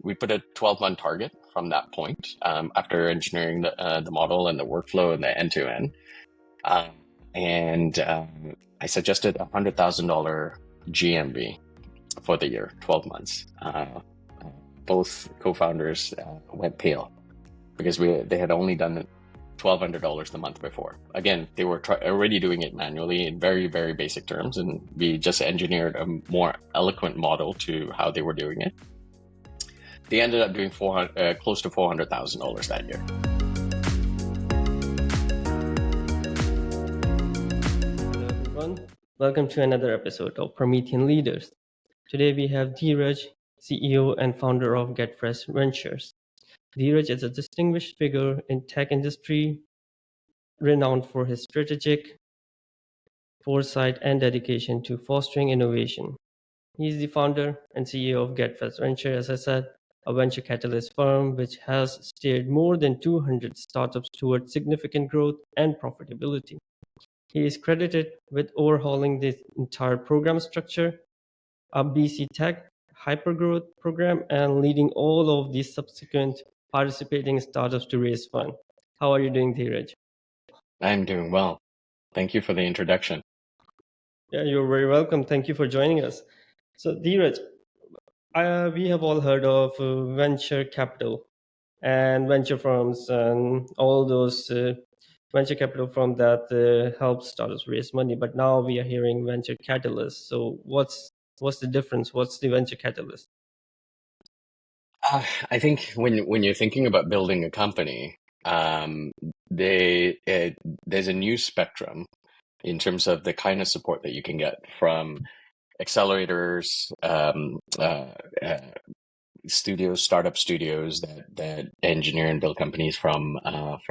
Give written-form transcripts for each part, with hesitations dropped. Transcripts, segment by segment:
We put a 12-month target from that point after engineering the model and the workflow and the end-to-end. I suggested $100,000 GMV for the year, 12 months. Both co-founders went pale because they had only done $1,200 the month before. Again, they were already doing it manually in very, very basic terms, and we just engineered a more eloquent model to how they were doing it. They ended up doing close to $400,000 that year. Hello everyone, welcome to another episode of Promethean Leaders. Today we have Diraj, CEO and founder of GetFresh Ventures. Diraj is a distinguished figure in tech industry, renowned for his strategic foresight and dedication to fostering innovation. He is the founder and CEO of GetFresh Ventures, as I said, a venture catalyst firm which has steered more than 200 startups towards significant growth and profitability. He is credited with overhauling the entire program structure, a BC Tech hypergrowth program, and leading all of these subsequent participating startups to raise funds. How are you doing, Diraj? I'm doing well. Thank you for the introduction. Yeah, you're very welcome. Thank you for joining us. So, Diraj, we have all heard of venture capital and venture firms and all those venture capital firm that help startups raise money. But now we are hearing venture catalysts. So, what's the difference? What's the venture catalyst? I think when you're thinking about building a company, there's a new spectrum in terms of the kind of support that you can get from accelerators, startup studios that engineer and build companies from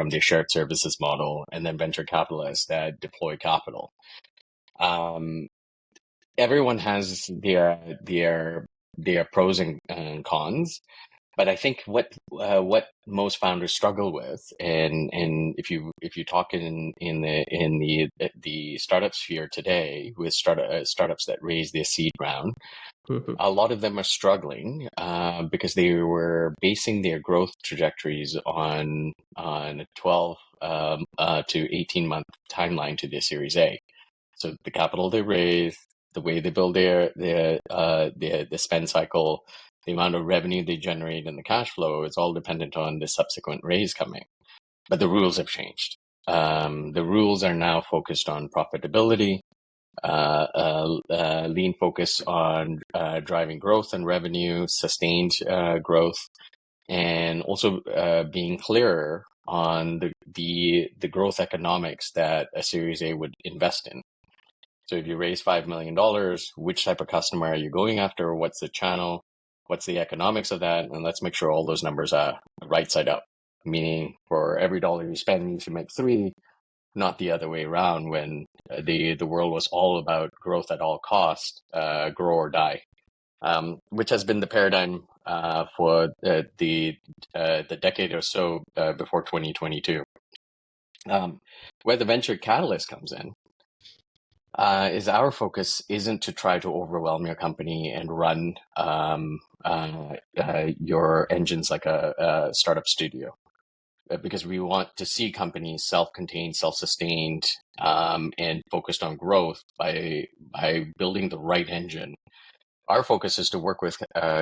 their shared services model, and then venture capitalists that deploy capital. Everyone has their pros and cons. But I think what most founders struggle with, and if you talk in the startup sphere today with startups that raise their seed round, a lot of them are struggling because they were basing their growth trajectories on a 12 to 18-month timeline to their Series A. So the capital they raise, the way they build their spend cycle, the amount of revenue they generate and the cash flow is all dependent on the subsequent raise coming. But the rules have changed. The rules are now focused on profitability, lean focus on driving growth and revenue, sustained growth, and also being clearer on the growth economics that a Series A would invest in. So if you raise $5 million, which type of customer are you going after? What's the channel? What's the economics of that? And let's make sure all those numbers are right side up, meaning for every dollar you spend, you should make $3, not the other way around when the world was all about growth at all cost, grow or die, which has been the paradigm for the decade or so before 2022. Where the venture catalyst comes in, is our focus isn't to try to overwhelm your company and run your engines like a startup studio, because we want to see companies self-contained, self-sustained, and focused on growth by building the right engine. Our focus is to work with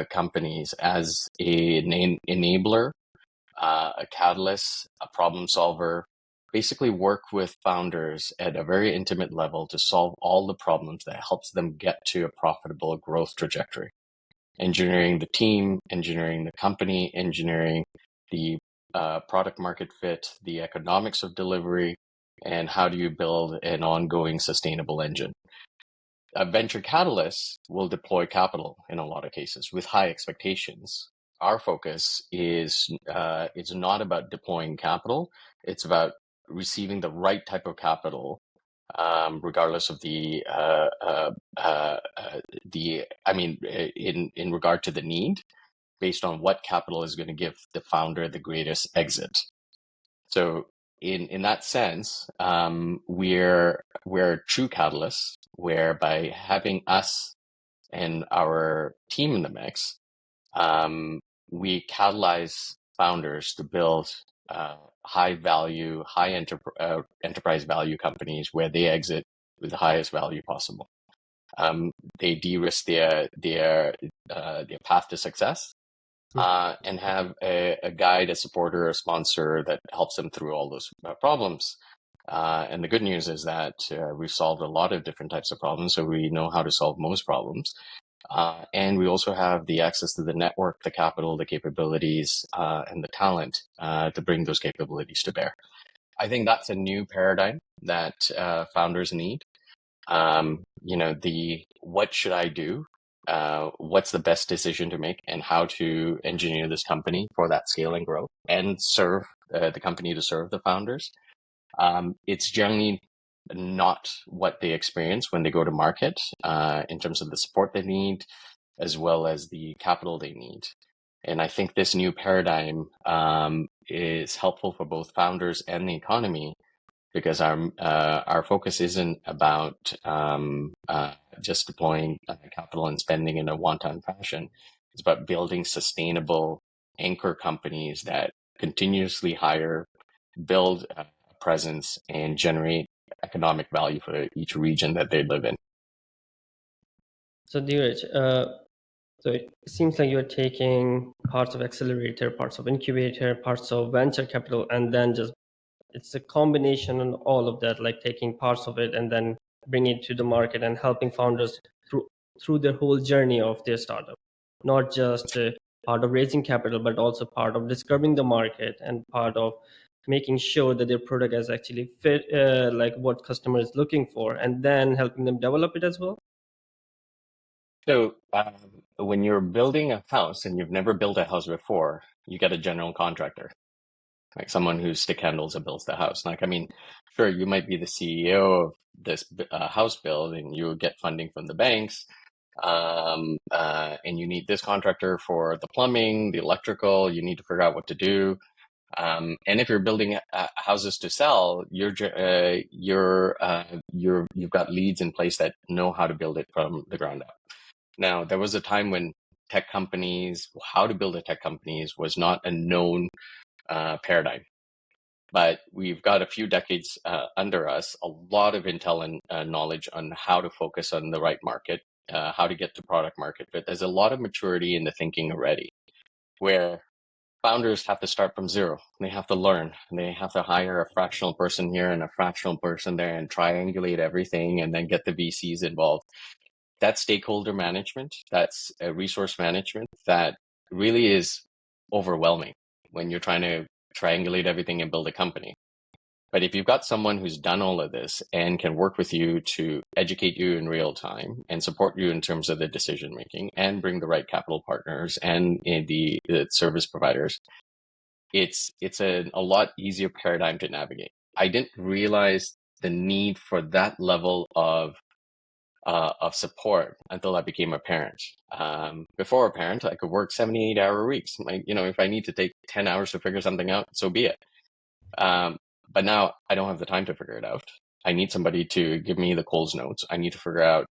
companies as an enabler, a catalyst, a problem solver, basically work with founders at a very intimate level to solve all the problems that helps them get to a profitable growth trajectory. Engineering the team, engineering the company, engineering the product market fit, the economics of delivery, and how do you build an ongoing sustainable engine. A venture catalyst will deploy capital in a lot of cases with high expectations. Our focus is it's not about deploying capital. It's about receiving the right type of capital, regardless of in regard to the need, based on what capital is going to give the founder the greatest exit. So in that sense, we're true catalysts, where by having us and our team in the mix, we catalyze founders to build high value, enterprise value companies where they exit with the highest value possible. They de-risk their path to success, and have a guide, a supporter, a sponsor that helps them through all those problems. And the good news is that we've solved a lot of different types of problems, so we know how to solve most problems. And we also have the access to the network, the capital, the capabilities, and the talent to bring those capabilities to bear. I think that's a new paradigm that founders need. What should I do? What's the best decision to make, and how to engineer this company for that scale and growth, and serve the company to serve the founders. It's generally not what they experience when they go to market in terms of the support they need, as well as the capital they need. And I think this new paradigm is helpful for both founders and the economy, because our focus isn't about just deploying capital and spending in a one-time fashion. It's about building sustainable anchor companies that continuously hire, build a presence, and generate economic value for each region that they live in. So Dheeraj, so it seems like you're taking parts of Accelerator, parts of Incubator, parts of venture capital, and then just it's a combination of all of that, like taking parts of it and then bringing it to the market and helping founders through their whole journey of their startup, not just part of raising capital, but also part of discovering the market and part of making sure that their product is actually fit, like what customer is looking for, and then helping them develop it as well. So when you're building a house and you've never built a house before, you get a general contractor, like someone who stick handles and builds the house. Like, I mean, sure, you might be the CEO of this house build and you get funding from the banks, and you need this contractor for the plumbing, the electrical. You need to figure out what to do. And if you're building houses to sell, you've got leads in place that know how to build it from the ground up. Now, there was a time when how to build a tech companies was not a known paradigm. But we've got a few decades under us, a lot of intel and knowledge on how to focus on the right market, how to get to product market fit. There's a lot of maturity in the thinking already, where founders have to start from zero. They have to learn. They have to hire a fractional person here and a fractional person there and triangulate everything and then get the VCs involved. That's stakeholder management. That's a resource management that really is overwhelming when you're trying to triangulate everything and build a company. But if you've got someone who's done all of this and can work with you to educate you in real time and support you in terms of the decision making and bring the right capital partners and the service providers, it's a lot easier paradigm to navigate. I didn't realize the need for that level of support until I became a parent. Before a parent, I could work 78-hour weeks. Like, if I need to take 10 hours to figure something out, so be it. But now I don't have the time to figure it out. I need somebody to give me the Coles notes. I need to figure out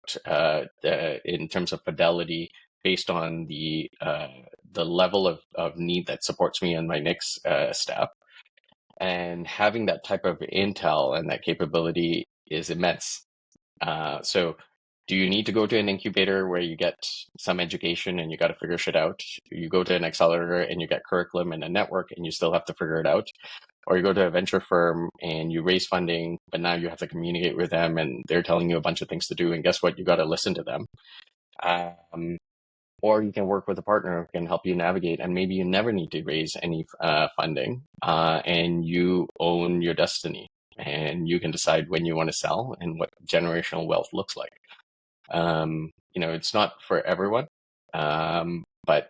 in terms of fidelity based on the level of need that supports me in my next step. And having that type of intel and that capability is immense. So do you need to go to an incubator where you get some education and you got to figure shit out? You go to an accelerator and you get curriculum and a network and you still have to figure it out? Or you go to a venture firm and you raise funding, but now you have to communicate with them and they're telling you a bunch of things to do. And guess what? You got to listen to them. Or you can work with a partner who can help you navigate, and maybe you never need to raise any funding, and you own your destiny, and you can decide when you want to sell and what generational wealth looks like. It's not for everyone, but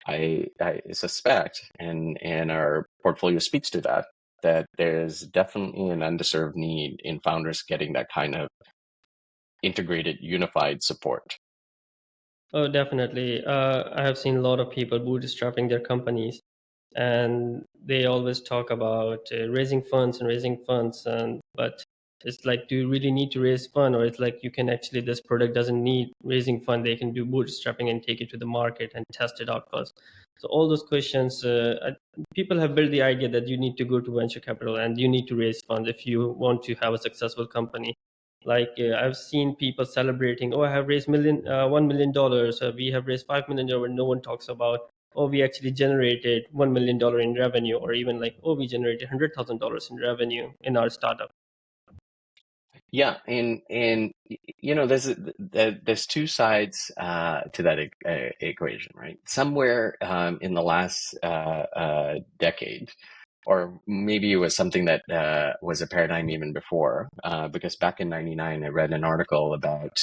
I suspect, and our portfolio speaks to that there's definitely an underserved need in founders getting that kind of integrated, unified support. Oh, definitely. I have seen a lot of people bootstrapping their companies, and they always talk about raising funds, but It's like, do you really need to raise fund, or it's like you can actually, this product doesn't need raising fund, they can do bootstrapping and take it to the market and test it out first. So all those questions, people have built the idea that you need to go to venture capital and you need to raise funds if you want to have a successful company. Like I've seen people celebrating, oh, I have raised $1 million, we have raised $5 million. No one talks about, oh, we actually generated $1 million in revenue, or even like, oh, we generated $100,000 in revenue in our startup. Yeah, and there's two sides to that equation, right? Somewhere in the last decade, or maybe it was something that was a paradigm even before, because back in '99 I read an article about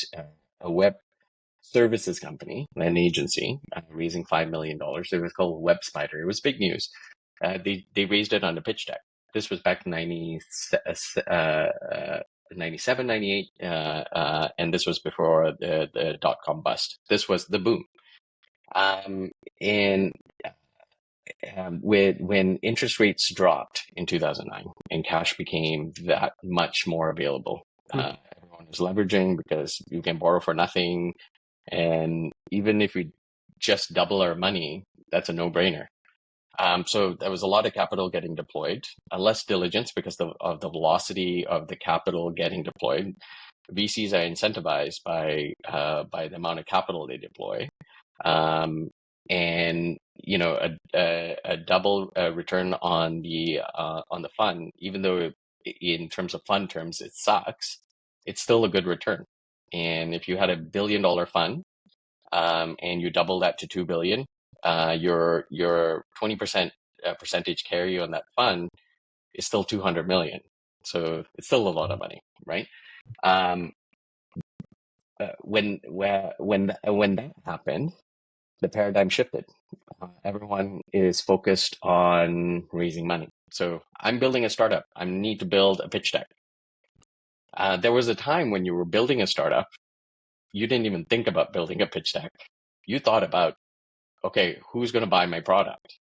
a web services company, an agency, raising $5 million. It was called Web Spider. It was big news. They raised it on a pitch deck. This was back in 97, 98, and this was before the dot-com bust. This was the boom. And when interest rates dropped in 2009 and cash became that much more available, everyone was leveraging because you can borrow for nothing. And even if we just double our money, that's a no-brainer. So there was a lot of capital getting deployed, less diligence because of the velocity of the capital getting deployed. VCs are incentivized by the amount of capital they deploy, and a double return on the fund, even though in terms of fund terms it sucks, it's still a good return. And if you had $1 billion fund, and you double that to 2 billion, your 20% percentage carry on that fund is still 200 million. So it's still a lot of money, right? When that happened, the paradigm shifted. Everyone is focused on raising money. So I'm building a startup. I need to build a pitch deck. There was a time when you were building a startup, you didn't even think about building a pitch deck. You thought about, okay, who's going to buy my product,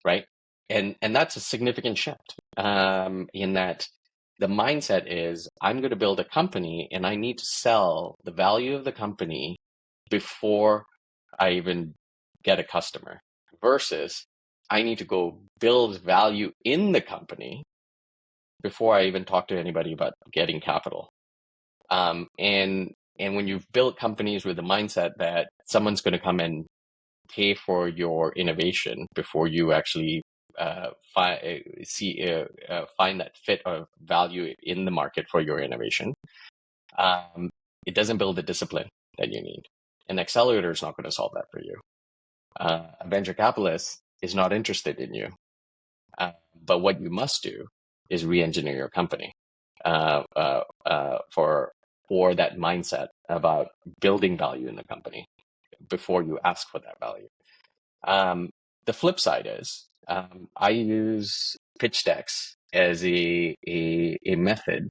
right? And that's a significant shift, in that the mindset is, I'm going to build a company and I need to sell the value of the company before I even get a customer, versus I need to go build value in the company before I even talk to anybody about getting capital. And when you've built companies with the mindset that someone's going to come and pay for your innovation before you actually find that fit of value in the market for your innovation, it doesn't build the discipline that you need. An accelerator is not going to solve that for you. A venture capitalist is not interested in you. But what you must do is re-engineer your company for that mindset about building value in the company before you ask for that value. The flip side is, I use pitch decks as a method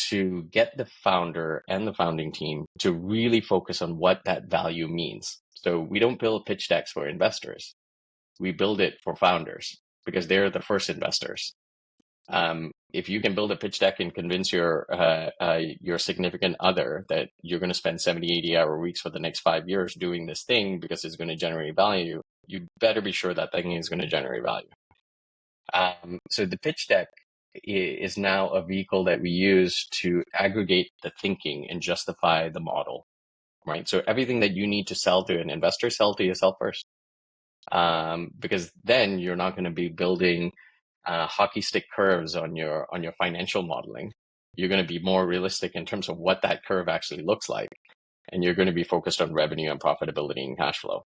to get the founder and the founding team to really focus on what that value means. So we don't build pitch decks for investors. We build it for founders because they're the first investors. If you can build a pitch deck and convince your significant other that you're going to spend 70, 80-hour weeks for the next 5 years doing this thing because it's going to generate value, you better be sure that thing is going to generate value. So the pitch deck is now a vehicle that we use to aggregate the thinking and justify the model, right? So everything that you need to sell to an investor, sell to yourself first. Because then you're not going to be building hockey stick curves on your financial modeling. You're going to be more realistic in terms of what that curve actually looks like, and you're going to be focused on revenue and profitability and cash flow.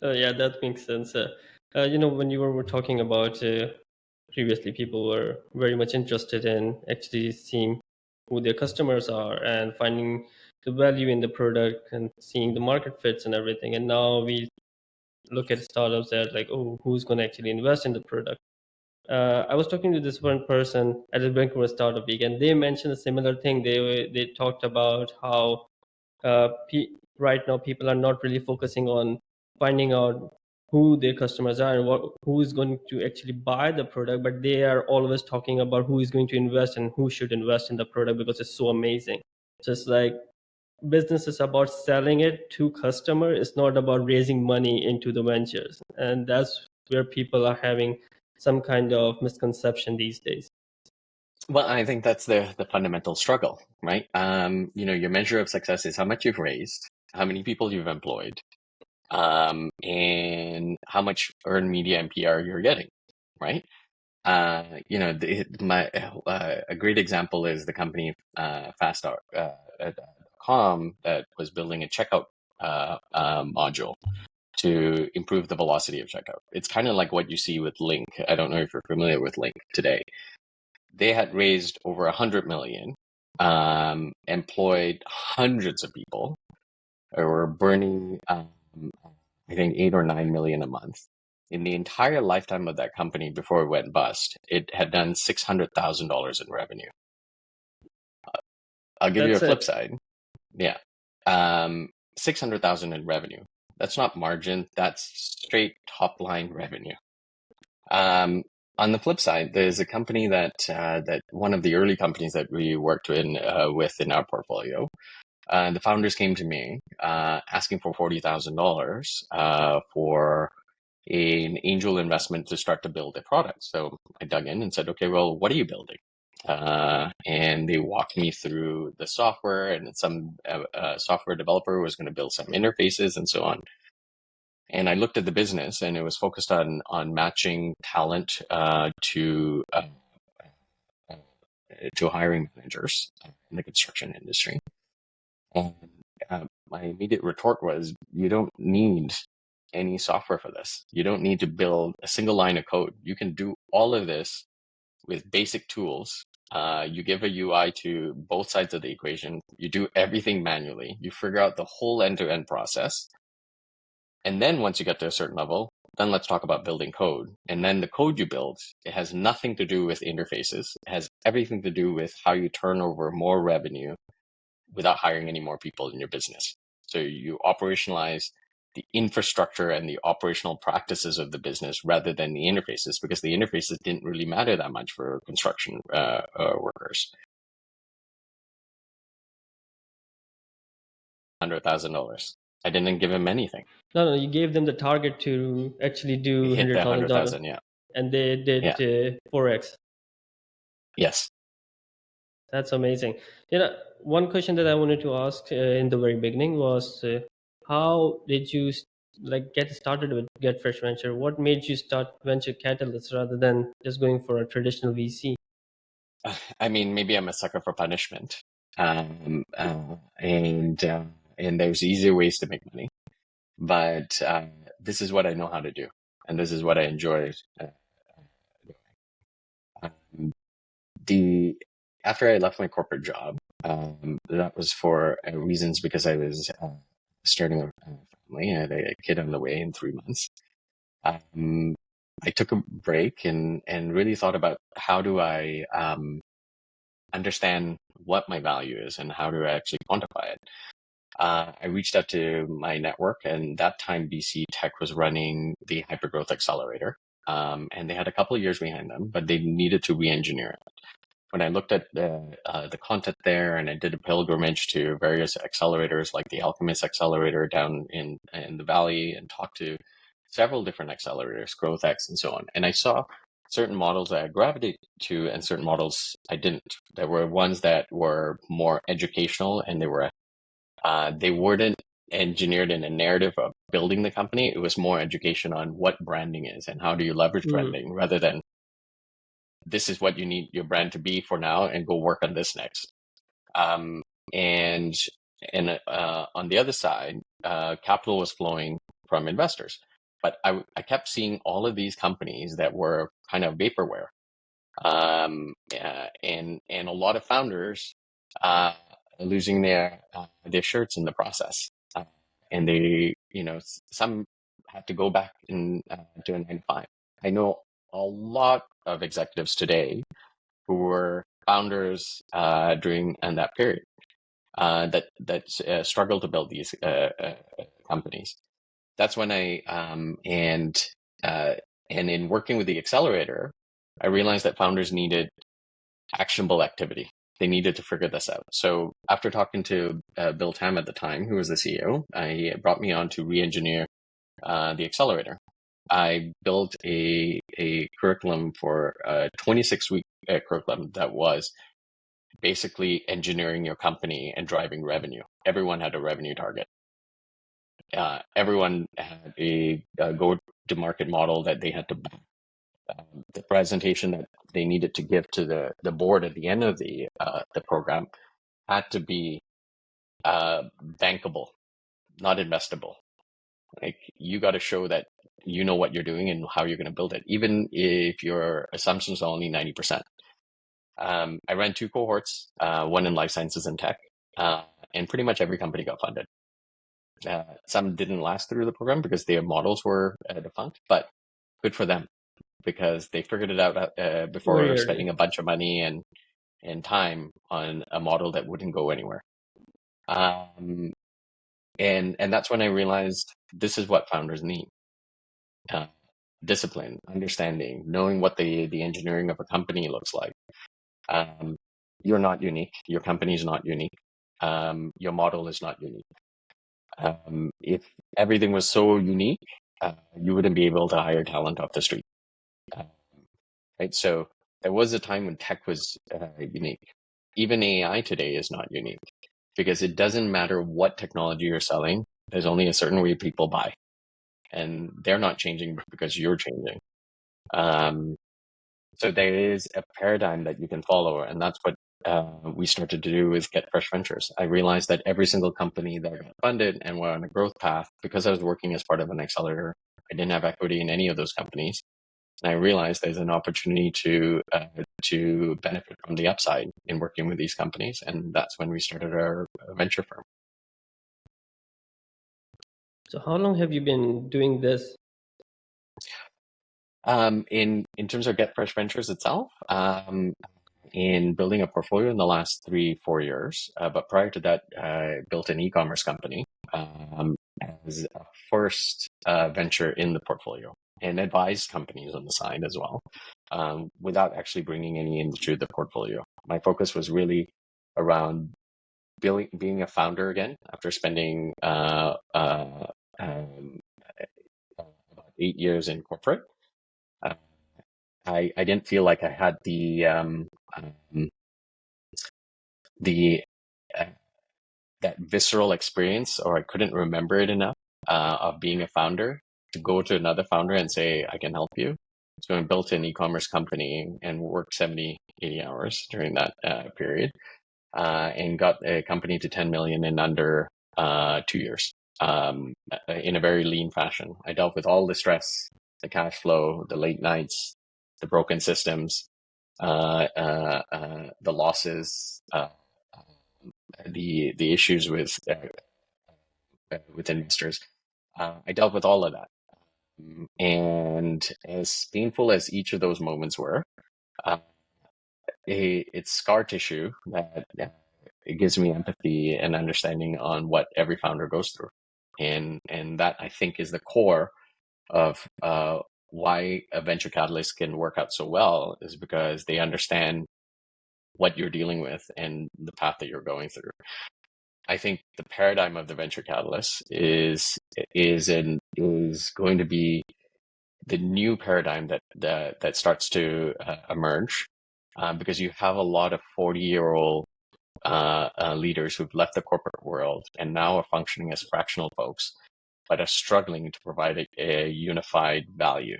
Yeah, that makes sense. When you were talking about previously, people were very much interested in actually seeing who their customers are and finding the value in the product and seeing the market fits and everything. And now we look at startups that like, oh, who's going to actually invest in the product? I was talking to this one person at the Vancouver Startup Week, and they mentioned a similar thing. They talked about how right now people are not really focusing on finding out who their customers are and who is going to actually buy the product, but they are always talking about who is going to invest and who should invest in the product because it's so amazing. Just like business is about selling it to customer, it's not about raising money into the ventures, and that's where people are having some kind of misconception these days. Well, I think that's the fundamental struggle, right? Your measure of success is how much you've raised, how many people you've employed, and how much earned media and PR you're getting, right? A great example is the company Fast.com that was building a checkout module to improve the velocity of checkout. It's kind of like what you see with Link. I don't know if you're familiar with Link today. They had raised over 100 million, employed hundreds of people, or were burning, I think, 8 or 9 million a month. In the entire lifetime of that company before it went bust, it had done $600,000 in revenue. I'll give you a flip side. Yeah. 600,000 in revenue. That's not margin. That's straight top line revenue. On the flip side, there's a company that one of the early companies that we worked with in our portfolio. The founders came to me asking for $40,000 for an angel investment to start to build a product. So I dug in and said, okay, well, what are you building? And they walked me through the software, and some software developer was going to build some interfaces and so on. And I looked at the business, and it was focused on matching talent to hiring managers in the construction industry. And my immediate retort was, you don't need any software for this. You don't need to build a single line of code. You can do all of this with basic tools. You give a UI to both sides of the equation. You do everything manually. You figure out the whole end-to-end process. And then once you get to a certain level, then let's talk about building code. And then the code you build, it has nothing to do with interfaces. It has everything to do with how you turn over more revenue without hiring any more people in your business. So you operationalize the infrastructure and the operational practices of the business rather than the interfaces, because the interfaces didn't really matter that much for construction workers. $100,000. I didn't give him anything. No, you gave them the target to actually do Hit the $100,000. 100,000, yeah. And they did 4x. Yes. That's amazing. One question that I wanted to ask in the very beginning was, how did you get started with GetFresh Venture? What made you start Venture Catalyst rather than just going for a traditional VC? I mean, maybe I'm a sucker for punishment. And there's easier ways to make money. But this is what I know how to do. And this is what I enjoy. After I left my corporate job, that was for reasons because I was starting a family. I had a kid on the way in 3 months. I took a break and really thought about how do I understand what my value is and how do I actually quantify it. I reached out to my network, and that time BC Tech was running the Hypergrowth Accelerator. And they had a couple of years behind them, but they needed to re-engineer it. When I looked at the content there, and I did a pilgrimage to various accelerators like the Alchemist Accelerator down in the Valley, and talked to several different accelerators, GrowthX and so on. And I saw certain models that I gravitated to and certain models I didn't. There were ones that were more educational, and they weren't engineered in a narrative of building the company. It was more education on what branding is and how do you leverage branding, rather than this is what you need your brand to be for now and go work on this next. And on the other side, capital was flowing from investors. But I kept seeing all of these companies that were kind of vaporware. And a lot of founders losing their shirts in the process. And they, some had to go back to a 9 to 5. I know a lot of executives today who were founders during that period that struggled to build these companies. that's when and in working with the Accelerator, I realized that founders needed actionable activity. They needed to figure this out. So after talking to Bill Tam at the time, who was the CEO, he brought me on to re-engineer the Accelerator. I built a curriculum for a 26-week curriculum that was basically engineering your company and driving revenue. Everyone had a revenue target. Everyone had a go-to-market model that they had to back. The presentation that they needed to give to the board at the end of the program had to be bankable, not investable. Like, you got to show that you know what you're doing and how you're going to build it, even if your assumptions are only 90%. I ran 2 cohorts, one in life sciences and tech, and pretty much every company got funded. Some didn't last through the program because their models were defunct, but good for them because they figured it out before spending a bunch of money and time on a model that wouldn't go anywhere. And that's when I realized this is what founders need. Discipline, understanding, knowing what the engineering of a company looks like. You're not unique. Your company is not unique. Your model is not unique. If everything was so unique, you wouldn't be able to hire talent off the street. Right? So there was a time when tech was unique. Even AI today is not unique because it doesn't matter what technology you're selling. There's only a certain way people buy, and they're not changing because you're changing. So there is a paradigm that you can follow, and that's what we started to do with GetFresh Ventures. I realized that every single company that got funded and were on a growth path, because I was working as part of an accelerator, I didn't have equity in any of those companies. And I realized there's an opportunity to benefit from the upside in working with these companies. And that's when we started our venture firm. So how long have you been doing this? In terms of GetFresh Ventures itself, in building a portfolio in the last 3-4 years. But prior to that, I built an e-commerce company as a first venture in the portfolio, and advised companies on the side as well, without actually bringing any into the portfolio. My focus was really around being a founder again after spending about 8 years in corporate. I didn't feel like I had that visceral experience, or I couldn't remember it enough of being a founder to go to another founder and say, I can help you. So I built an e-commerce company and worked 70, 80 hours during that period, and got a company to 10 million in under 2 years, in a very lean fashion. I dealt with all the stress, the cash flow, the late nights, the broken systems, the losses, the issues with investors. I dealt with all of that, and as painful as each of those moments were, it's scar tissue that it gives me empathy and understanding on what every founder goes through, and that, I think, is the core of why a venture catalyst can work out so well, is because they understand what you're dealing with and the path that you're going through. I think the paradigm of the venture catalyst is going to be the new paradigm that starts to emerge, because you have a lot of 40-year-old leaders who've left the corporate world and now are functioning as fractional folks, but are struggling to provide a unified value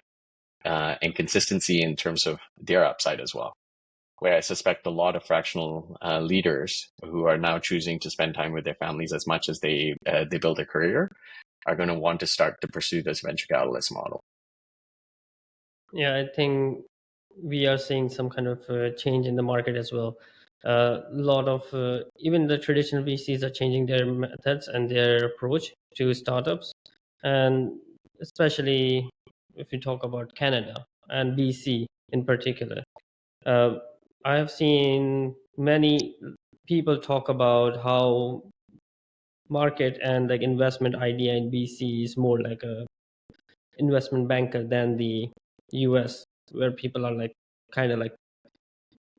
and consistency in terms of their upside as well. Where I suspect a lot of fractional leaders who are now choosing to spend time with their families as much as they build a career are going to want to start to pursue this venture catalyst model. Yeah, I think we are seeing some kind of change in the market as well. A lot of even the traditional VCs are changing their methods and their approach to startups, and especially if you talk about Canada and BC in particular. I have seen many people talk about how market and like investment idea in BC is more like a investment banker than the US, where people are like kind of like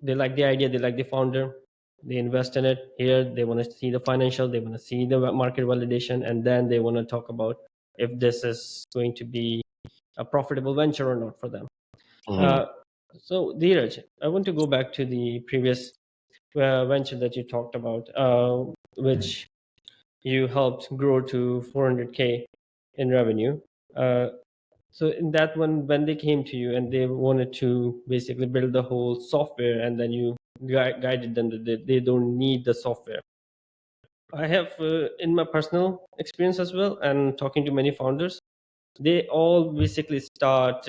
they like the idea, they like the founder, they invest in it. Here they want to see the financial, they want to see the market validation, and then they want to talk about if this is going to be a profitable venture or not for them. Mhm. So Dheeraj, I want to go back to the previous venture that you talked about, which you helped grow to 400K in revenue. So in that one, when they came to you and they wanted to basically build the whole software, and then you guided them that they don't need the software. I have, in my personal experience as well, and talking to many founders, they all basically start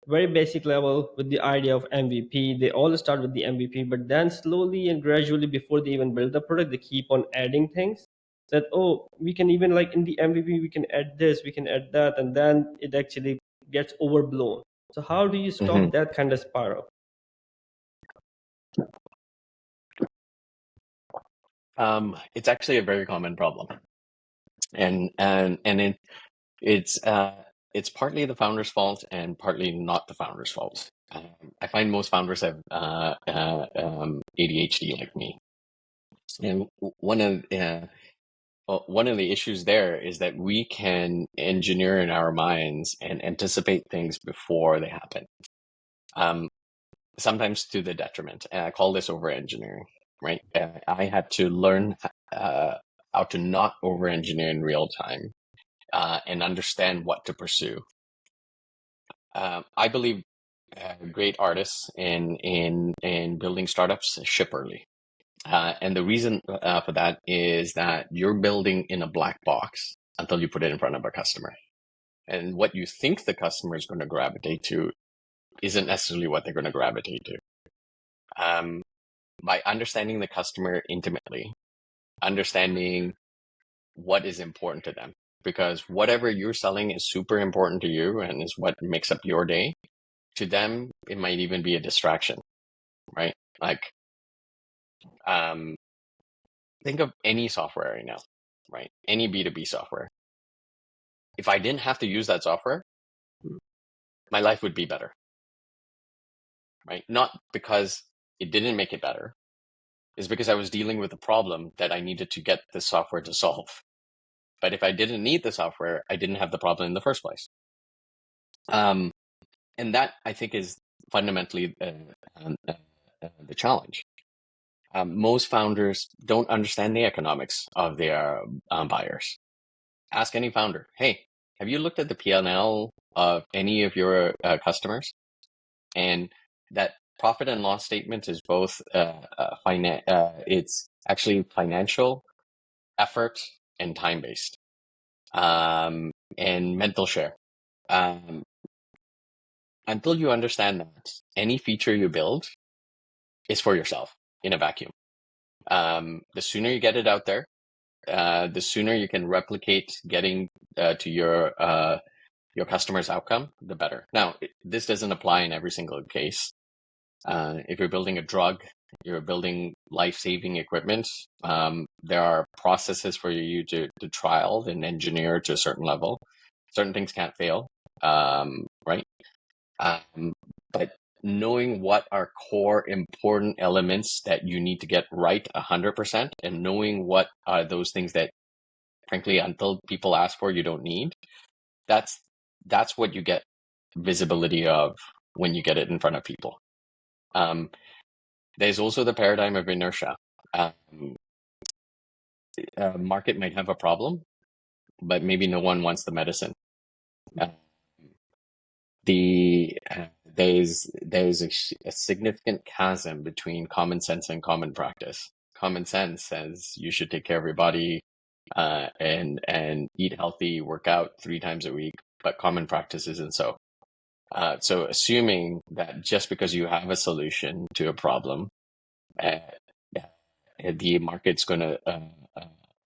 very basic level with the idea of MVP. They all start with the MVP, but then slowly and gradually, before they even build the product, they keep on adding things that, oh, we can even like in the MVP, we can add this, we can add that, and then it actually gets overblown. So how do you Mhm. stop that kind of spiral? It's actually a very common problem, and it's partly the founder's fault and partly not the founder's fault. I find most founders have ADHD like me, and one of the issues there is that we can engineer in our minds and anticipate things before they happen. Sometimes to the detriment, and I call this over engineering. Right? I had to learn how to not over engineer in real time and understand what to pursue. I believe great artists in building startups ship early. And the reason for that is that you're building in a black box until you put it in front of a customer. And what you think the customer is going to gravitate to isn't necessarily what they're going to gravitate to. By understanding the customer intimately, understanding what is important to them, because whatever you're selling is super important to you and is what makes up your day. To them, it might even be a distraction, right? Like, think of any software right now, right? Any B2B software. If I didn't have to use that software, my life would be better, right? Not because it didn't make it better. It's because I was dealing with a problem that I needed to get the software to solve. But if I didn't need the software, I didn't have the problem in the first place. And that, I think, is fundamentally the challenge. Most founders don't understand the economics of their buyers. Ask any founder, hey, have you looked at the P&L of any of your customers? And that profit and loss statement is both it's actually financial, effort, and time based, and mental share. Until you understand that, any feature you build is for yourself in a vacuum. The sooner you get it out there, the sooner you can replicate getting to your customer's outcome, the better. Now, this doesn't apply in every single case. If you're building a drug, you're building life-saving equipment, there are processes for you to trial and engineer to a certain level. Certain things can't fail, right? But knowing what are core important elements that you need to get right 100%, and knowing what are those things that, frankly, until people ask for, you don't need, that's what you get visibility of when you get it in front of people. There's also the paradigm of inertia. Market might have a problem, but maybe no one wants the medicine. There's a significant chasm between common sense and common practice. Common sense says you should take care of your body and eat healthy, work out 3 times a week, but common practice isn't so. So assuming that just because you have a solution to a problem, the market's going to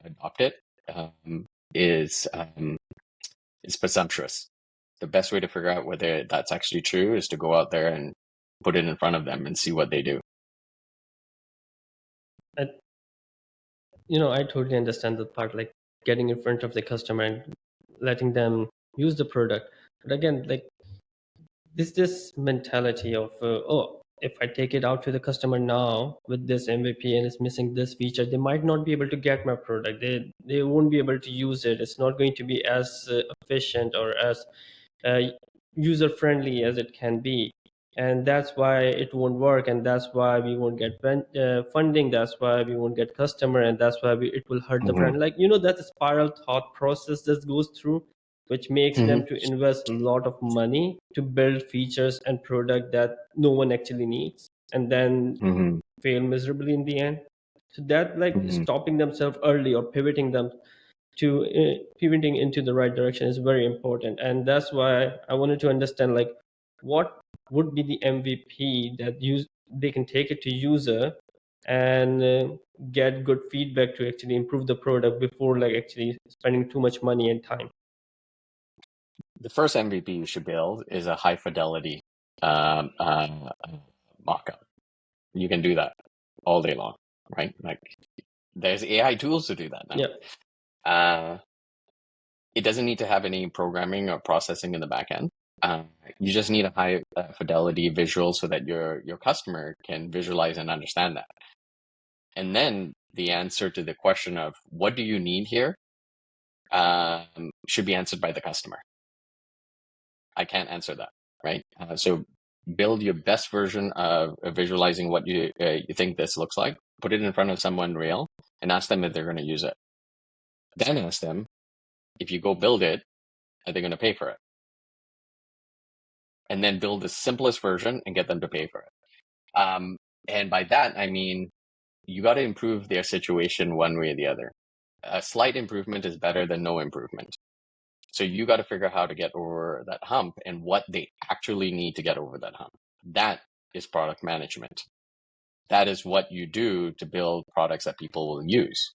adopt it, is presumptuous. The best way to figure out whether that's actually true is to go out there and put it in front of them and see what they do. I totally understand that part, like getting in front of the customer and letting them use the product. But again, like this mentality of oh, if I take it out to the customer now with this MVP and it's missing this feature, they might not be able to get my product. They won't be able to use it. It's not going to be as efficient or as uh, user friendly as it can be, and that's why it won't work, and that's why we won't get funding, that's why we won't get customer, and that's why it will hurt the Hmm. brand. Like, that's a spiral thought process that goes through, which makes them Hmm. to invest a lot of money to build features and product that no one actually needs, and then Hmm. fail miserably in the end. So that, like, Hmm. stopping themselves early or pivoting into the right direction is very important. And that's why I wanted to understand, like, what would be the MVP that they can take it to user and get good feedback to actually improve the product before, like, actually spending too much money and time. The first MVP you should build is a high fidelity mockup. You can do that all day long, right? Like there's AI tools to do that now. Yeah. Uh, it doesn't need to have any programming or processing in the back end. Uh, you just need a high fidelity visual so that your customer can visualize and understand that. And then the answer to the question of what do you need here should be answered by the customer. I can't answer that, right? So build your best version of visualizing what you think this looks like. Put it in front of someone real and ask them if they're going to use it. Then ask them, if you go build it, are they going to pay for it? And then build the simplest version and get them to pay for it. And by that, I mean, you got to improve their situation one way or the other. A slight improvement is better than no improvement. So you got to figure out how to get over that hump and what they actually need to get over that hump. That is product management. That is what you do to build products that people will use.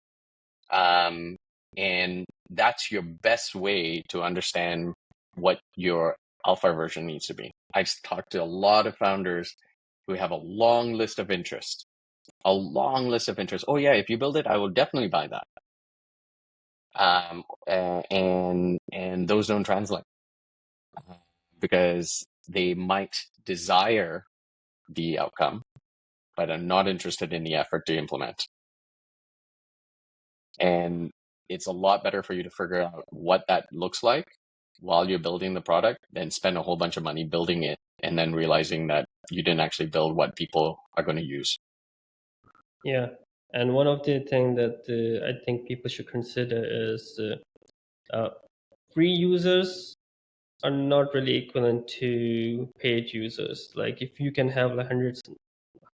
And that's your best way to understand what your alpha version needs to be. I've talked to a lot of founders who have a long list of interests. Oh yeah, if you build it, I will definitely buy that. And those don't translate because they might desire the outcome, but are not interested in the effort to implement. And it's a lot better for you to figure out what that looks like while you're building the product than spend a whole bunch of money building it and then realizing that you didn't actually build what people are going to use. Yeah. And one of the things that I think people should consider is free users are not really equivalent to paid users. Like, if you can have like hundreds,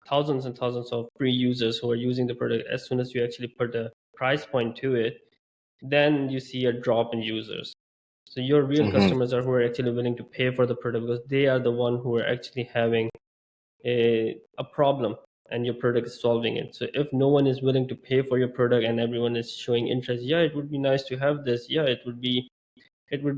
thousands and thousands of free users who are using the product, as soon as you actually put a price point to it, then you see a drop in users. So your real Mm-hmm. customers are who are actually willing to pay for the product, because they are the one who are actually having a problem and your product is solving it. So if no one is willing to pay for your product and everyone is showing interest, yeah, it would be nice to have this. Yeah, it would be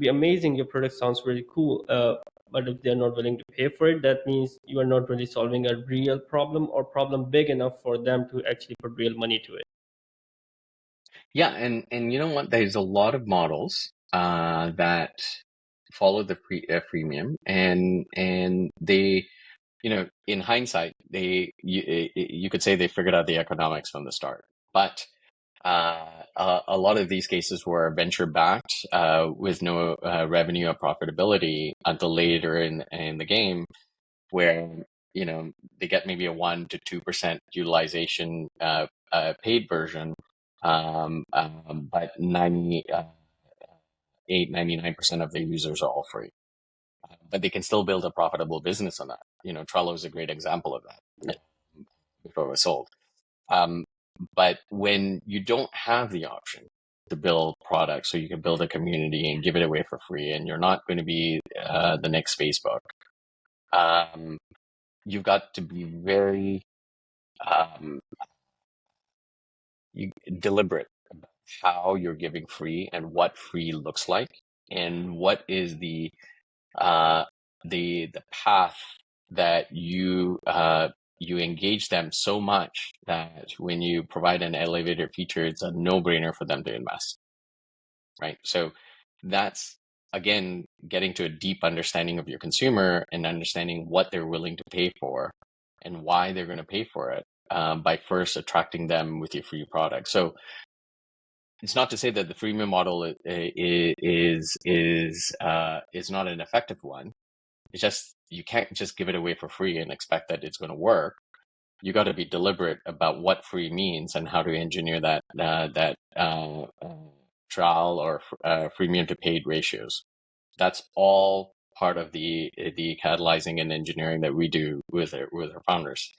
amazing. Your product sounds really cool. But if they're not willing to pay for it, that means you are not really solving a real problem or problem big enough for them to actually put real money to it. Yeah, and you know what? There's a lot of models that follow the freemium, and they, in hindsight, you could say they figured out the economics from the start. But a lot of these cases were venture backed with no revenue or profitability until later in the game, where they get maybe a 1 to 2% utilization paid version, but 99% of their users are all free. But they can still build a profitable business on that. Trello is a great example of that. Yeah. Before it was sold. Um, but when you don't have the option to build products, so you can build a community and give it away for free, and you're not going to be the next Facebook, you've got to be very um, deliberate about how you're giving free and what free looks like, and what is the path that you you engage them so much that when you provide an elevator feature, it's a no-brainer for them to invest, right? So that's, again, getting to a deep understanding of your consumer and understanding what they're willing to pay for and why they're going to pay for it, by first attracting them with your free product. So it's not to say that the freemium model is not an effective one. It's just you can't just give it away for free and expect that it's going to work. You got to be deliberate about what free means and how to engineer that trial or freemium to paid ratios. That's all part of the catalyzing and engineering that we do with our founders.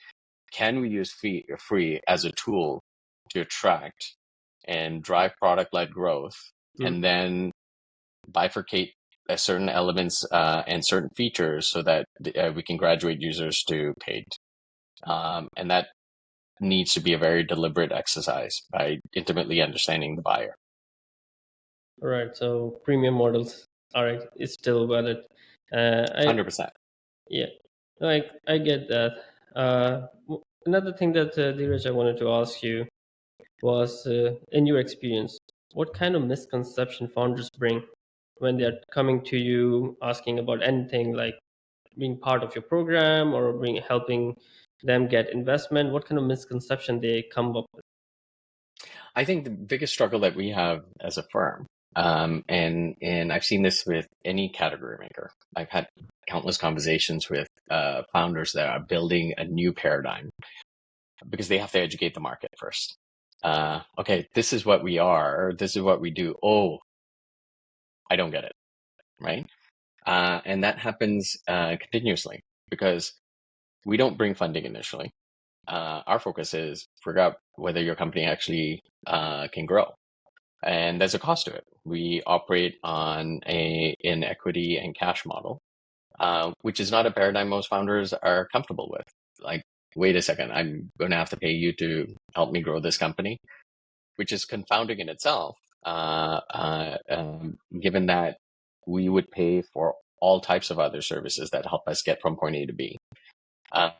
Can we use free as a tool to attract and drive product-led growth, and then bifurcate certain elements and certain features so that we can graduate users to paid? And that needs to be a very deliberate exercise by intimately understanding the buyer. All right. So premium models is still valid. 100%. Yeah, I get that. Another thing that Dheeraj, I wanted to ask you was, in your experience, what kind of misconception founders bring when they're coming to you asking about anything like being part of your program or helping them get investment? What kind of misconception they come up with? I think the biggest struggle that we have as a firm, and I've seen this with any category maker. I've had countless conversations with founders that are building a new paradigm because they have to educate the market first. Okay, this is what we are. This is what we do. Oh, I don't get it, right? And that happens continuously because we don't bring funding initially. Our focus is figure out whether your company actually can grow. And there's a cost to it. We operate on an equity and cash model, which is not a paradigm most founders are comfortable with. Like, wait a second, I'm going to have to pay you to help me grow this company, which is confounding in itself, given that we would pay for all types of other services that help us get from point A to B. But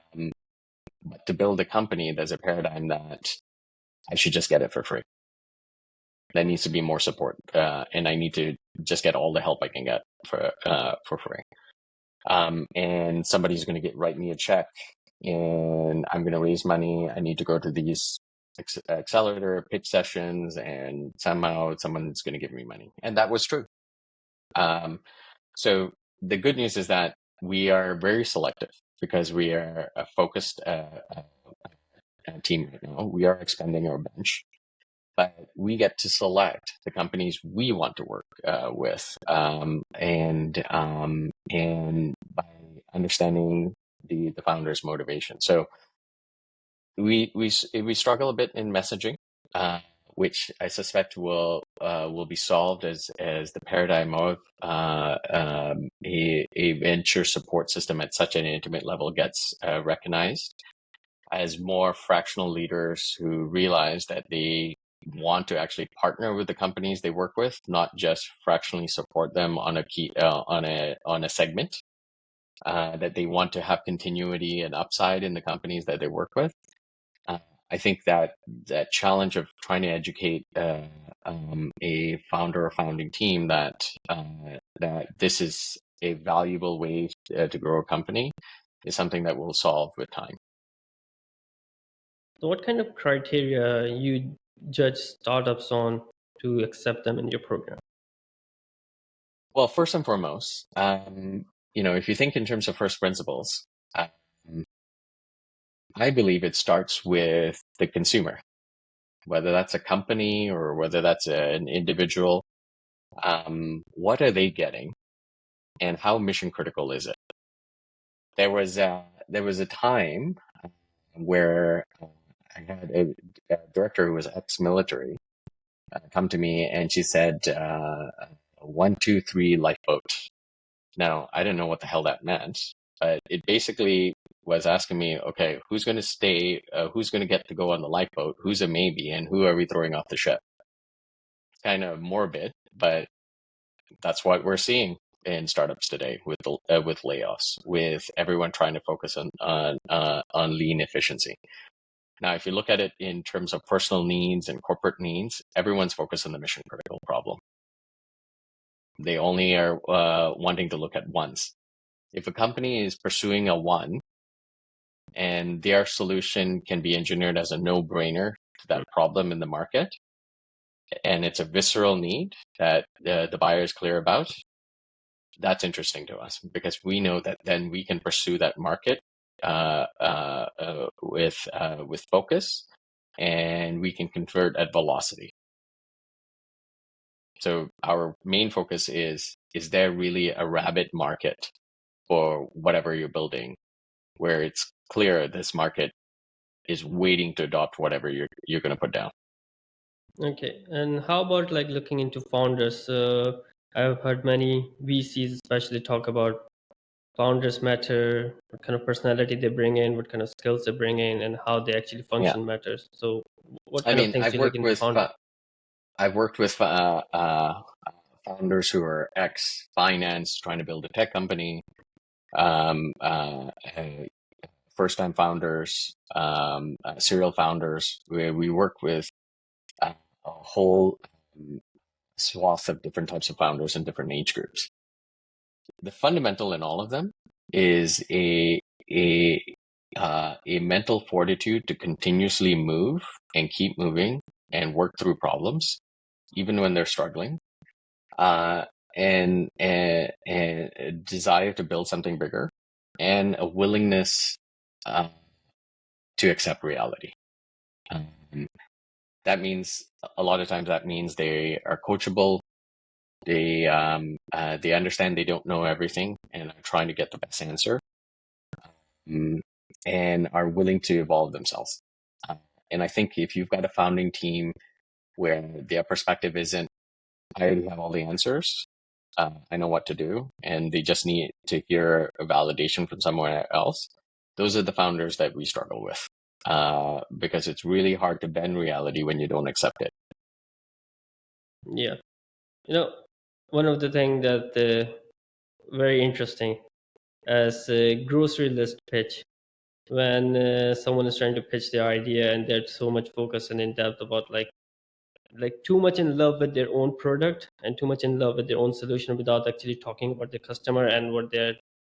to build a company, there's a paradigm that I should just get it for free. There needs to be more support, and I need to just get all the help I can get for free. And somebody's going to write me a check, and I'm going to raise money. I need to go to these Accelerator pitch sessions, and somehow someone's going to give me money. And that was true. So the good news is that we are very selective because we are a focused team right now. We are expanding our bench, but we get to select the companies we want to work with, and by understanding the founder's motivation. So we struggle a bit in messaging, which I suspect will be solved as the paradigm of a venture support system at such an intimate level gets recognized, as more fractional leaders who realize that they want to actually partner with the companies they work with, not just fractionally support them on a key on a segment, that they want to have continuity and upside in the companies that they work with. I think that challenge of trying to educate a founder or founding team that this is a valuable way to grow a company is something that we'll solve with time. So what kind of criteria you judge startups on to accept them in your program? Well, first and foremost, if you think in terms of first principles, I believe it starts with the consumer, whether that's a company or whether that's an individual. What are they getting, and how mission critical is it? There was a time where I had a director who was ex-military come to me, and she said, 1, 2, 3 lifeboat. Now, I didn't know what the hell that meant, but it basically was asking me, okay, who's going to stay? Who's going to get to go on the lifeboat? Who's a maybe? And who are we throwing off the ship? Kind of morbid, but that's what we're seeing. in startups today with layoffs, with everyone trying to focus on lean efficiency. Now, if you look at it in terms of personal needs and corporate needs, everyone's focused on the mission critical problem. They only are wanting to look at ones. If a company is pursuing a one and their solution can be engineered as a no-brainer to that problem in the market, and it's a visceral need that the buyer is clear about, that's interesting to us because we know that then we can pursue that market with focus, and we can convert at velocity. So our main focus is there really a rabid market for whatever you're building, where it's clear this market is waiting to adopt whatever you're going to put down. Okay, and how about like looking into founders? I've heard many VCs especially talk about founders matter, what kind of personality they bring in, what kind of skills they bring in, and how they actually function matters. So what I kind of mean, things do you look into founders? I've worked with founders who are ex-finance trying to build a tech company, first-time founders, serial founders. We work with a whole swath of different types of founders in different age groups. The fundamental in all of them is a mental fortitude to continuously move and keep moving and work through problems, even when they're struggling, and a desire to build something bigger, and a willingness to accept reality. That means a lot of times they are coachable. They understand they don't know everything and are trying to get the best answer, and are willing to evolve themselves. And I think if you've got a founding team where their perspective isn't, I already have all the answers, I know what to do, and they just need to hear a validation from somewhere else, those are the founders that we struggle with, because it's really hard to bend reality when you don't accept it. Yeah, one of the things that very interesting as a grocery list pitch, when someone is trying to pitch their idea and they're so much focused and in depth about like too much in love with their own product and too much in love with their own solution without actually talking about the customer and what they're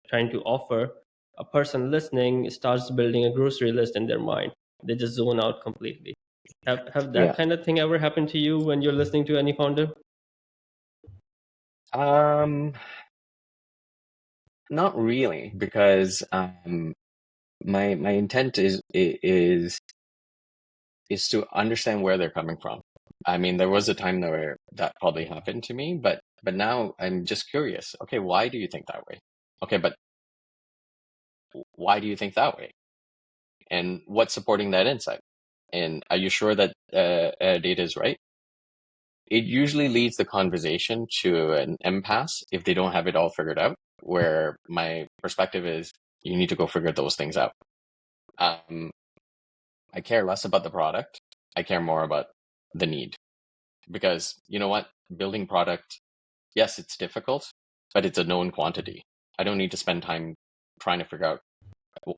trying to offer, a person listening starts building a grocery list in their mind. They just zone out completely. Have that kind of thing ever happened to you when you're listening to any founder? Not really, because my intent is to understand where they're coming from. I mean, there was a time where that probably happened to me, but now I'm just curious. Okay, why do you think that way? Okay, but why do you think that way? And what's supporting that insight? And are you sure that data is right? It usually leads the conversation to an impasse if they don't have it all figured out, where my perspective is you need to go figure those things out. I care less about the product. I care more about the need. Because you know what? Building product, yes, it's difficult, but it's a known quantity. I don't need to spend time trying to figure out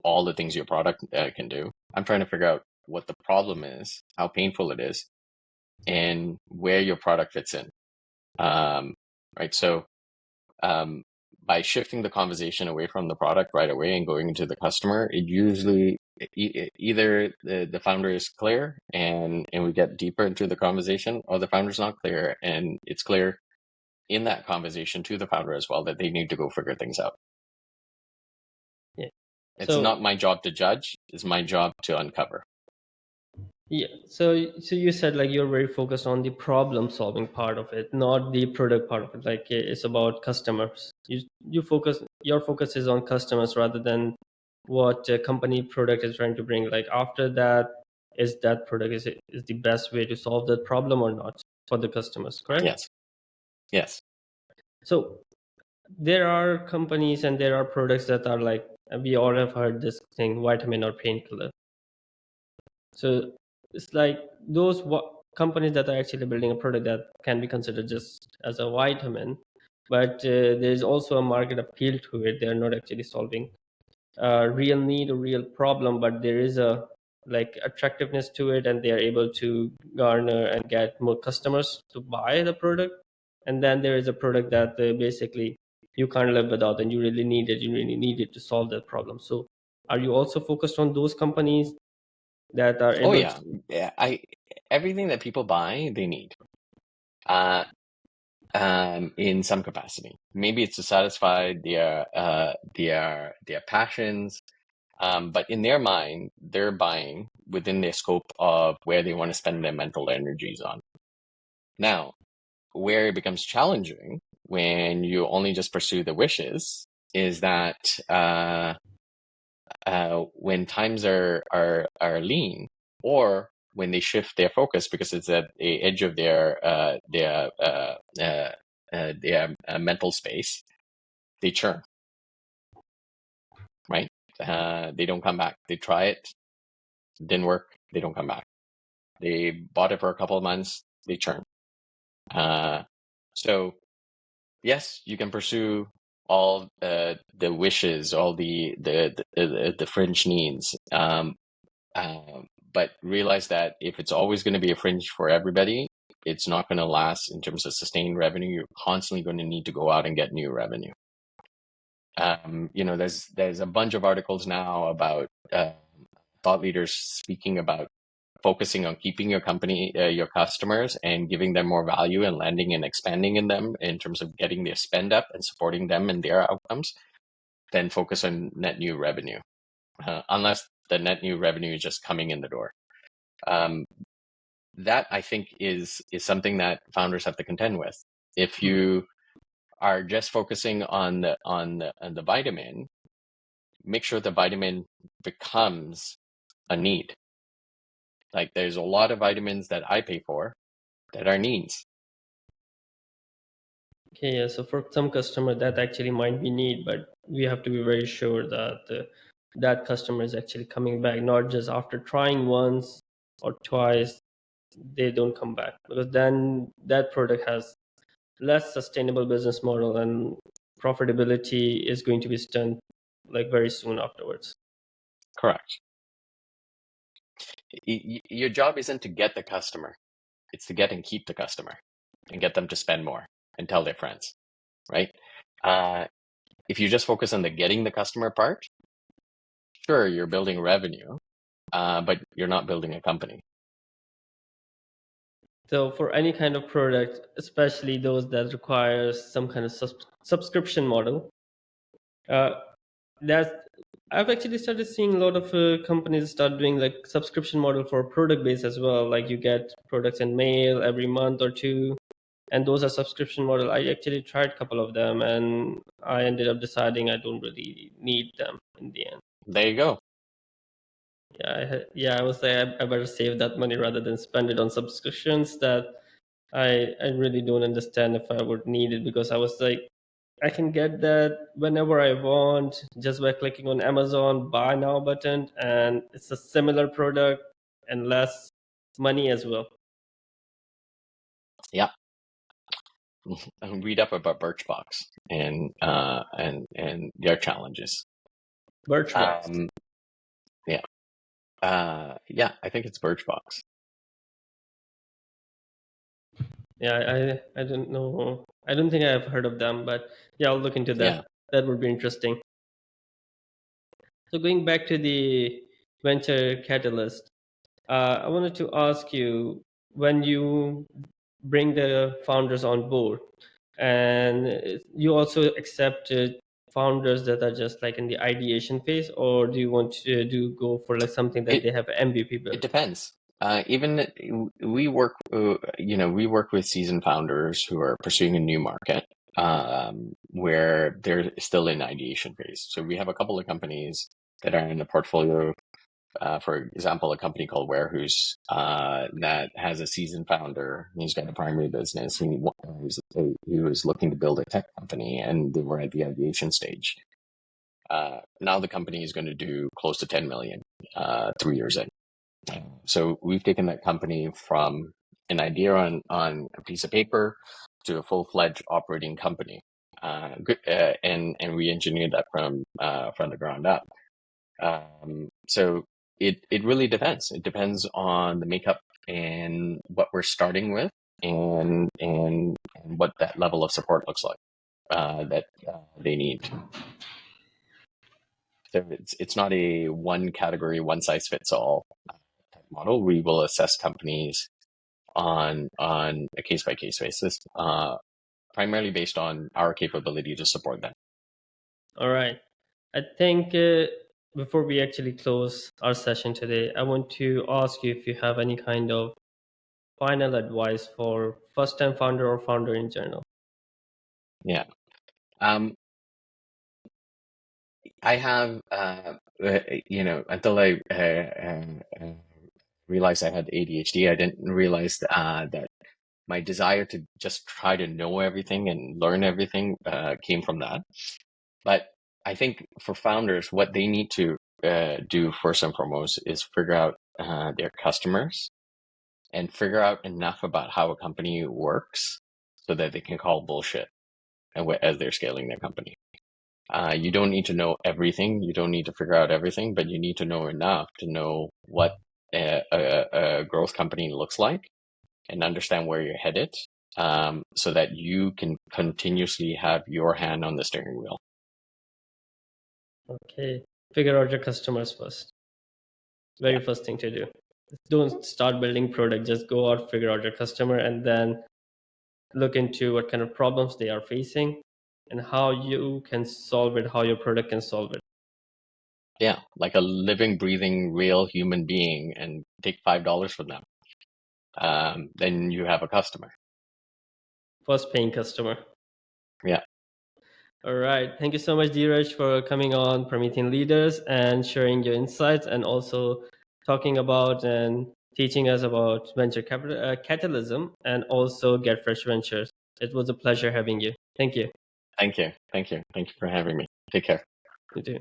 all the things your product can do. I'm trying to figure out what the problem is, how painful it is, and where your product fits in. Right. So by shifting the conversation away from the product right away and going into the customer, it usually either the founder is clear and we get deeper into the conversation, or the founder's not clear and it's clear in that conversation to the founder as well that they need to go figure things out. Yeah. It's not my job to judge. It's my job to uncover. Yeah. So you said like you're very focused on the problem solving part of it, not the product part of it. Like it's about customers. Your focus is on customers rather than what a company product is trying to bring. Like after that, is that product is the best way to solve that problem or not for the customers, correct? Yes. So there are companies and there are products that are like, we all have heard this thing, vitamin or painkiller. So it's like those companies that are actually building a product that can be considered just as a vitamin, but there's also a market appeal to it. They're not actually solving a real need or real problem, but there is a like attractiveness to it, and they are able to garner and get more customers to buy the product. And then there is a product that basically you can't live without, and you really need it. You really need it to solve that problem. So are you also focused on those companies that are Oh able yeah, to? yeah. Everything that people buy, they need. Uh, in some capacity. Maybe it's to satisfy their passions, but in their mind, they're buying within their scope of where they want to spend their mental energies on. Now, where it becomes challenging when you only just pursue the wishes is that when times are lean, or when they shift their focus because it's at the edge of their mental space, they churn, right? They don't come back. They try it, didn't work. They don't come back. They bought it for a couple of months. They churn. So yes, you can pursue all the wishes, all the fringe needs. But realize that if it's always going to be a fringe for everybody, it's not going to last in terms of sustained revenue. You're constantly going to need to go out and get new revenue. There's a bunch of articles now about thought leaders speaking about focusing on keeping your company, your customers, and giving them more value and landing and expanding in them in terms of getting their spend up and supporting them and their outcomes, then focus on net new revenue, unless the net new revenue is just coming in the door. That I think is something that founders have to contend with. If you are just focusing on the vitamin, make sure the vitamin becomes a need. Like there's a lot of vitamins that I pay for that are needs. Okay, yeah. So for some customer, that actually might be need, but we have to be very sure that that customer is actually coming back, not just after trying once or twice, they don't come back, because then that product has less sustainable business model, and profitability is going to be stunned like very soon afterwards. Correct. Your job isn't to get the customer. It's to get and keep the customer and get them to spend more and tell their friends, right? If you just focus on the getting the customer part, sure, you're building revenue, but you're not building a company. So for any kind of product, especially those that requires some kind of subscription model, that I've actually started seeing a lot of companies start doing like subscription model for product base as well. Like you get products in mail every month or two, and those are subscription model. I actually tried a couple of them, and I ended up deciding I don't really need them in the end. There you go. Yeah, I was like, I better save that money rather than spend it on subscriptions that I really don't understand if I would need it, because I was like, I can get that whenever I want just by clicking on Amazon buy now button, and it's a similar product and less money as well. Yeah. Read up about Birchbox and their challenges. Birchbox. Yeah. Yeah, I think it's Birchbox. Yeah, I don't know. I don't think I have heard of them, but yeah, I'll look into that. Yeah. That would be interesting. So going back to the venture catalyst, I wanted to ask you, when you bring the founders on board, and you also accept founders that are just like in the ideation phase, or do you want to go for like something that they have MVP built? It depends. Even we work, we work with seasoned founders who are pursuing a new market, where they're still in ideation phase. So we have a couple of companies that are in the portfolio. For example, a company called Warehouse that has a seasoned founder. He's got a primary business. He was looking to build a tech company, and they were at the ideation stage. Now the company is going to do close to 10 million 3 years in. So we've taken that company from an idea on a piece of paper to a full-fledged operating company. good, and we engineered that from the ground up. So it really depends. It depends on the makeup and what we're starting with, and what that level of support looks like that they need. So it's not a one category, one size fits all type model. We will assess companies on a case by case basis, primarily based on our capability to support them. All right. I think before we actually close our session today, I want to ask you if you have any kind of final advice for first time founder or founder in general. Yeah. I have, until I realized I had ADHD, I didn't realize that my desire to just try to know everything and learn everything came from that. But I think for founders, what they need to do first and foremost is figure out their customers and figure out enough about how a company works so that they can call bullshit as they're scaling their company. You don't need to know everything. You don't need to figure out everything, but you need to know enough to know what a growth company looks like and understand where you're headed, so that you can continuously have your hand on the steering wheel. Okay. Figure out your customers first. Very first thing to do. Don't start building product. Just go out, figure out your customer, and then look into what kind of problems they are facing and how you can solve it, how your product can solve it. Yeah, like a living, breathing, real human being, and take $5 from them. Then you have a customer. First paying customer. Yeah. All right. Thank you so much, Diraj, for coming on Promethean Leaders and sharing your insights and also talking about and teaching us about venture capital catalysm and also GetFresh Ventures. It was a pleasure having you. Thank you. Thank you. Thank you. Thank you for having me. Take care. You too.